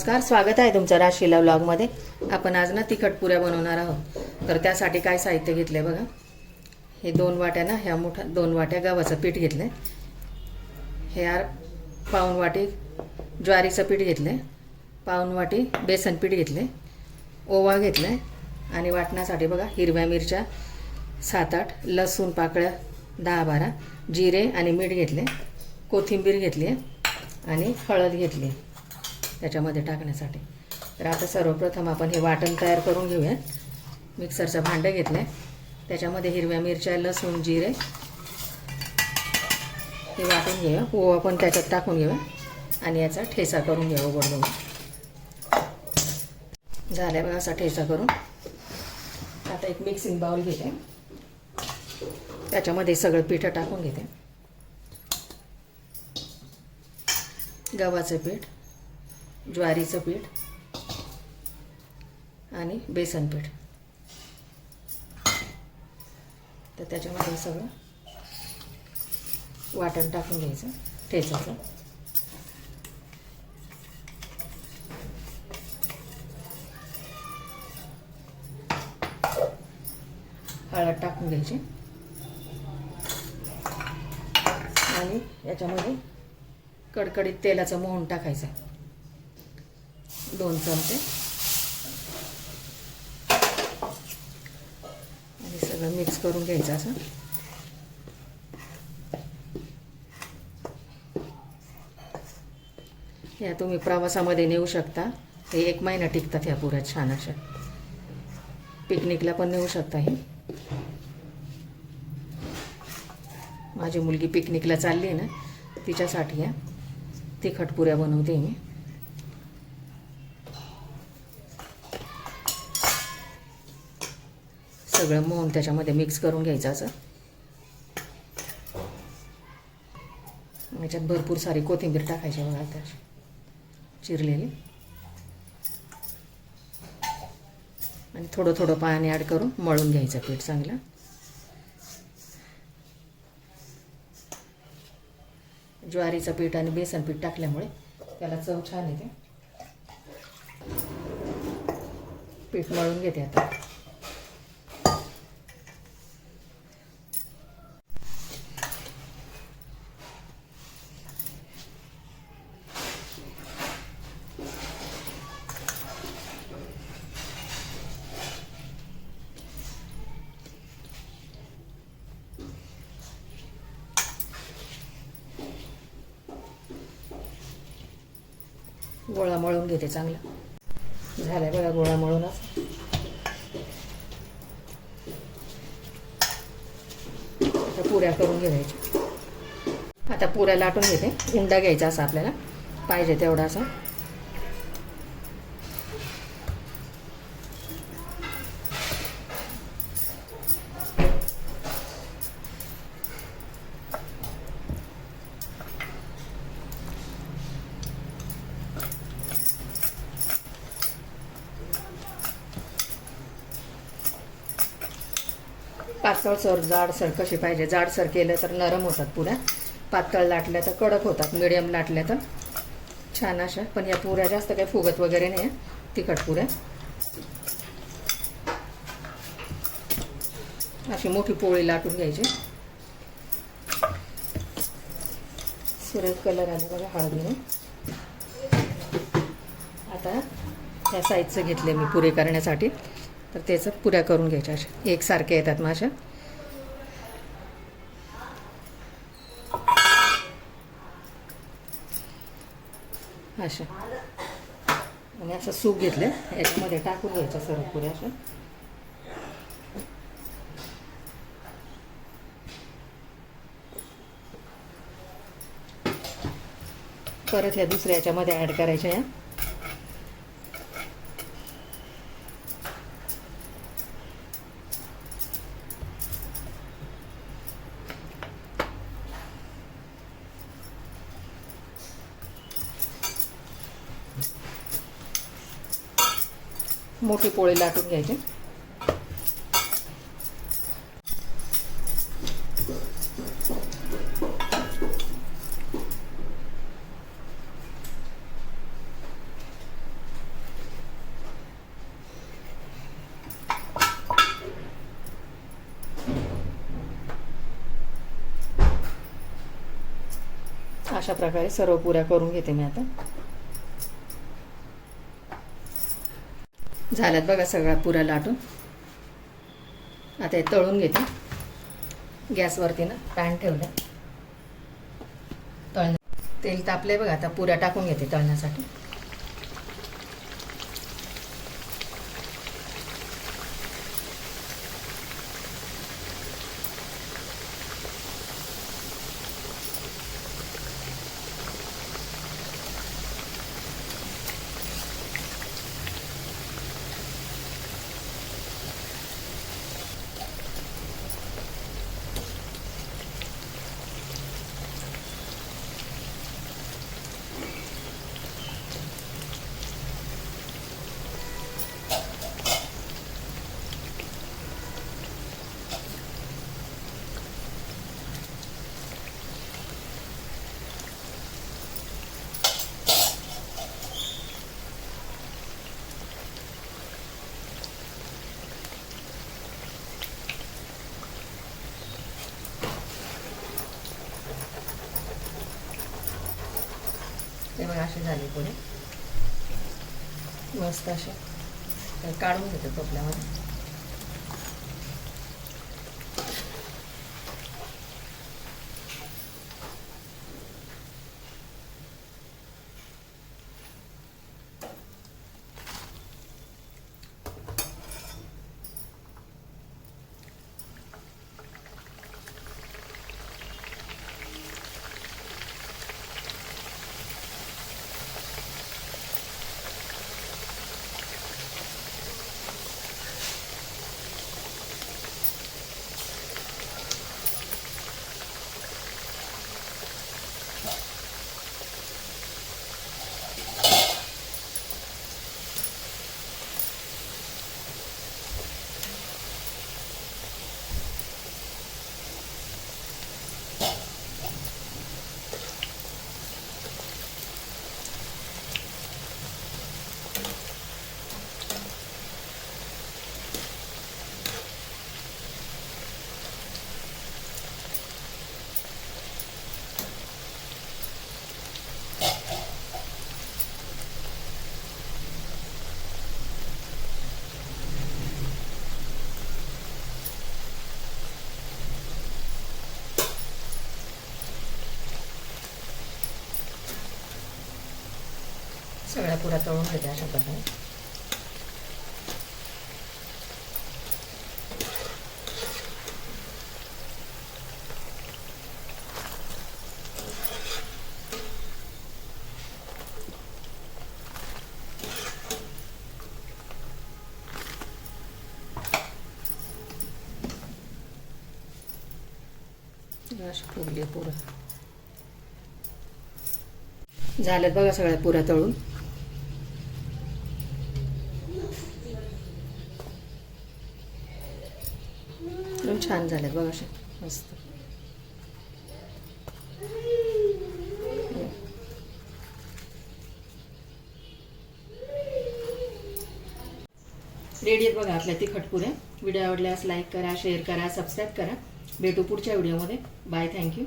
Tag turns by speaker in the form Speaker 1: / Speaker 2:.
Speaker 1: नमस्कार, स्वागत आहे तुमचं राशीला व्लॉगमध्ये। आपण आज ना तिखट पुऱ्या बनवणार आहोत। तर त्यासाठी काय साहित्य घेतले बघा। हे 2 वाट्या ना, ह्या मोठ्या 2 वाट्या गव्हाचं पीठ घेतले। हे पाऊण वाटी ज्वारीचं पीठ घेतले, पाऊण वाटी बेसन पीठ घेतले, ओवा घेतले आणि वाटण्यासाठी बघा हिरव्या मिरच्या 7-8, लसूण पाकळ्या 10-12, जिरे आणि मीठ घेतले, कोथिंबीर घेतली आणि हळद घेतली त्याच्यामध्ये टाकण्यासाठी। तर आता सर्वप्रथम आपण हे वाटण तयार करून घेऊया। मिक्सरचं भांडं घेतलं, त्याच्यामध्ये हिरव्या मिरच्या, लसूण, जिरे हे वाटून घेऊया। ओवा पण त्याच्यात टाकून घेऊया आणि याचा ठेचा करून घेऊ गोड-गोड। झाल्या बघा असा ठेचा करून। आता एक मिक्सिंग बाउल घेते, त्याच्यामध्ये सगळं पीठ टाकून घेते। गव्हाचं पीठ, ज्वारीचं पीठ आणि बेसन पीठ, तर त्याच्यामध्ये सगळं वाटण टाकून घ्यायचं ठेचाचं। हळद टाकून घ्यायची आणि याच्यामध्ये कडकडीत तेलाचं मोहन टाकायचं 2 चमचे आणि सगळं मिक्स करून घ्यायचं असं। या तुम्ही प्रवासामध्ये नेऊ शकता, हे 1 महिना टिकतात ह्या पुऱ्या छान अशा। पिकनिकला पण नेऊ शकता। हे माझी मुलगी पिकनिकला चालली आहे ना, तिच्यासाठी या तिखट पुऱ्या बनवते मी। सगळं मोहन त्याच्यामध्ये मिक्स करून घ्यायचं असं। याच्यात भरपूर सारी कोथिंबीर टाकायची बघा, त्याची चिरलेली, आणि थोडं थोडं पाणी ॲड करून मळून घ्यायचं पीठ चांगलं। ज्वारीचं पीठ आणि बेसन पीठ टाकल्यामुळे त्याला चव छान येते। पीठ मळून घेते आता। गोळा मळून घेते चांगला। झालाय बघा गोळा मळूनच। आता पुऱ्या करून घ्यायच्या। आता पुऱ्या लाटून घेते। उंडा घ्यायचा असा आपल्याला पाहिजे तेवढा असा। पातळसर जाडसर कशी पाहिजे, जाडसर केलं तर नरम होतात पुऱ्या, पातळ लाटल्या तर कडक होतात, मिडियम लाटल्या तर छान अशा। पण या पुऱ्या जास्त काही फुगत वगैरे नाही तिखट पुऱ्या। अशी मोठी पोळी लाटून घ्यायची। सुरेख कलर आला बघा हळदीने। आता ह्या साईजचं घेतले मी पुरे करण्यासाठी, तर त्याचं पुऱ्या करून घ्यायच्या अशा। एकसारखे येतात माझ्या अशा। आणि असं सूप घेतलं, याच्यामध्ये टाकून घ्यायच्या सर्व पुऱ्या अशा। परत ह्या दुसऱ्या याच्यामध्ये ॲड करायच्या या। मोठी पोळी लाटून घ्यायची। अशा प्रकारे सर्व पुऱ्या करून घेते मी आता. झाल्यात बघा सगळ्या पुऱ्या लाटून. आता हे तळून घेते. गॅसवरती ना पॅन ठेवलं. तेल तापले बघा. आता पुऱ्या टाकून घेते तळण्यासाठी. ते बघा असे झाले पुढे मस्त असे. तर काढून घेते टोपल्यामध्ये. सगळ्या पुऱ्या तळून घेते अशा प्रकारे. अशी फुगली पुऱ्या. झाल्यात बघा सगळ्या पुऱ्या तळून. छान झाल्यात बघा असे मस्त. रेडी आहेत बघा आपल्या तिखट पुऱ्या. व्हिडिओ आवडल्यास लाईक करा, शेअर करा, सबस्क्राईब करा. भेटू पुढच्या व्हिडिओमध्ये. बाय. थँक्यू.